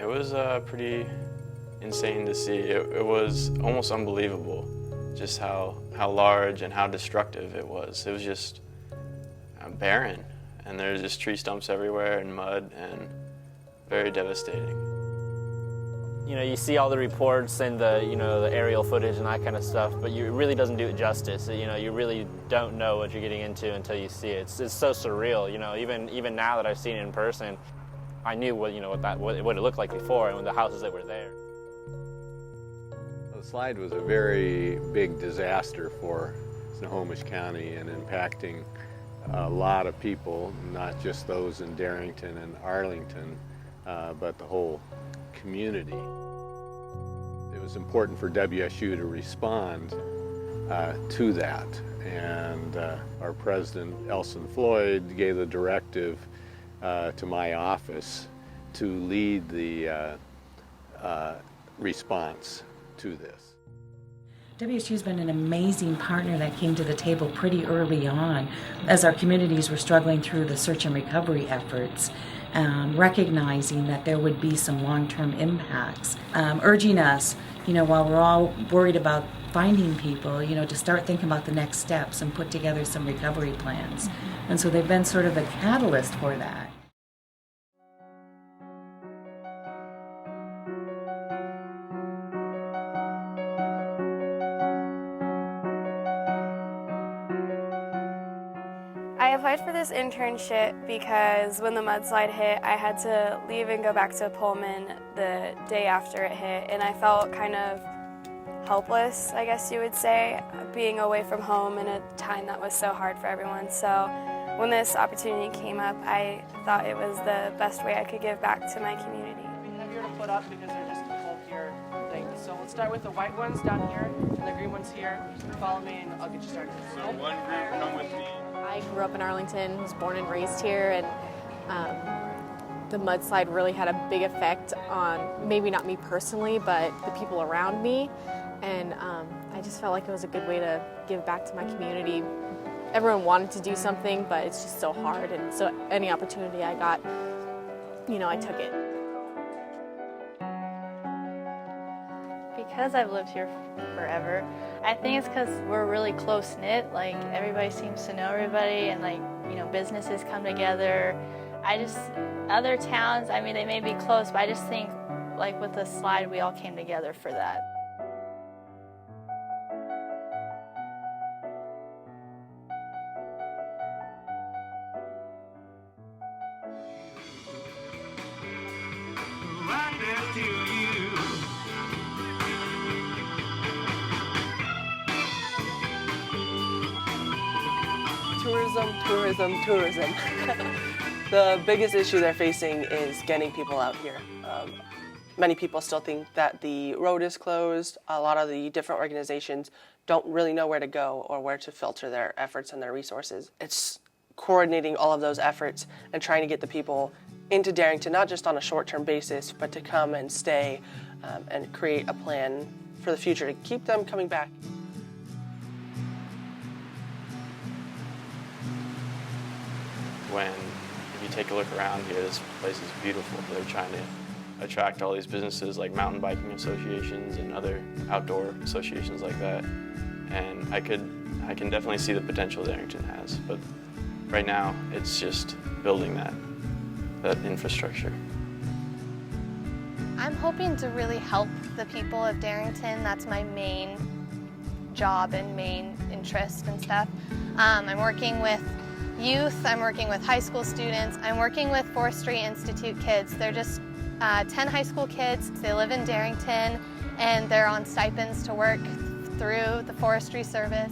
It was pretty insane to see. It was almost unbelievable just how large and how destructive it was. It was just barren, and there's just tree stumps everywhere and mud, and very devastating. You know, you see all the reports and the aerial footage and that kind of stuff, but it really doesn't do it justice. You know, you really don't know what you're getting into until you see it. It's so surreal. You know, even now that I've seen it in person, I knew what it looked like before and the houses that were there. The slide was a very big disaster for Snohomish County and impacting a lot of people, not just those in Darrington and Arlington, but the whole community. It was important for WSU to respond to that, and our president, Elson Floyd, gave the directive to my office to lead the response to this. WSU's been an amazing partner that came to the table pretty early on as our communities were struggling through the search and recovery efforts, recognizing that there would be some long-term impacts, urging us, while we're all worried about finding people, to start thinking about the next steps and put together some recovery plans. And so they've been sort of a catalyst for that. I applied for this internship because when the mudslide hit, I had to leave and go back to Pullman the day after it hit, and I felt kind of helpless, I guess you would say, being away from home in a time that was so hard for everyone. So when this opportunity came up, I thought it was the best way I could give back to my community. Heavier to put up because they're just bulkier things. So let's start with the white ones down here and the green ones here. Follow me and I'll get you started. So one group, come with me. I grew up in Arlington, was born and raised here, and the mudslide really had a big effect on maybe not me personally, but the people around me. And I just felt like it was a good way to give back to my community. Everyone wanted to do something, but it's just so hard. And so any opportunity I got, I took it. Because I've lived here forever, I think it's because we're really close-knit. Like, everybody seems to know everybody, and businesses come together. Other towns, they may be close, but I just think, like with the slide, we all came together for that. Tourism. The biggest issue they're facing is getting people out here. Many people still think that the road is closed. A lot of the different organizations don't really know where to go or where to filter their efforts and their resources. It's coordinating all of those efforts and trying to get the people into Darrington, not just on a short-term basis, but to come and stay and create a plan for the future to keep them coming back. If you take a look around here, this place is beautiful. They're trying to attract all these businesses like mountain biking associations and other outdoor associations like that. And I can definitely see the potential Darrington has, but right now it's just building that infrastructure. I'm hoping to really help the people of Darrington. That's my main job and main interest and stuff. I'm working with youth, I'm working with high school students, I'm working with Forestry Institute kids. They're just 10 high school kids. They live in Darrington and they're on stipends to work through the Forestry Service.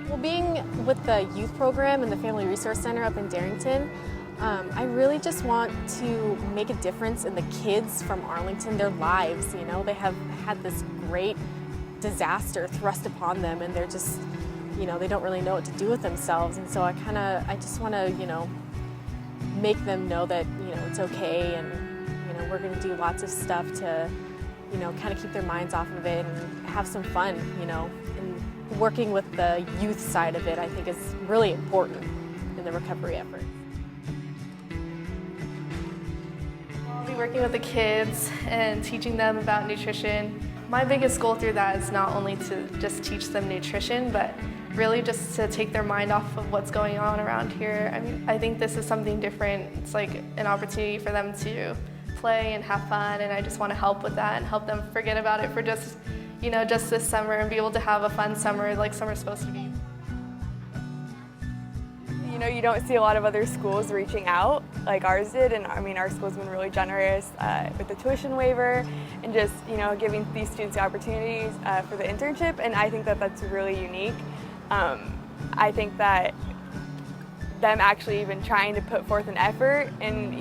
Well, being with the youth program and the Family Resource Center up in Darrington, I really just want to make a difference in the kids from Arlington, their lives. They have had this great disaster thrust upon them, and they're just, they don't really know what to do with themselves. And so I just want to, make them know that, it's okay, and, we're going to do lots of stuff to, kind of keep their minds off of it and have some fun, and working with the youth side of it, I think, is really important in the recovery effort. working with the kids and teaching them about nutrition. My biggest goal through that is not only to just teach them nutrition, but really just to take their mind off of what's going on around here. I mean, I think this is something different. It's like an opportunity for them to play and have fun, and I just want to help with that and help them forget about it for just, just this summer and be able to have a fun summer like summer's supposed to be. You don't see a lot of other schools reaching out like ours did, and I mean our school's been really generous with the tuition waiver and just giving these students the opportunities for the internship, and I think that that's really unique. I think that them actually even trying to put forth an effort and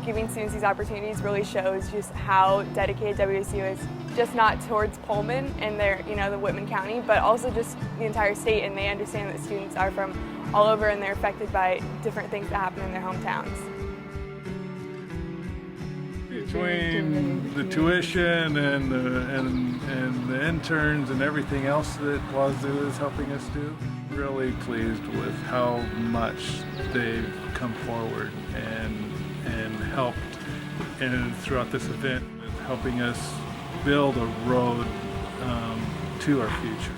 giving students these opportunities really shows just how dedicated WSU is, just not towards Pullman and their the Whitman County, but also just the entire state, and they understand that students are from all over and they're affected by different things that happen in their hometowns. Between the tuition and the interns and everything else that WSU is helping us do, really pleased with how much they've come forward and helped throughout this event, helping us build a road to our future.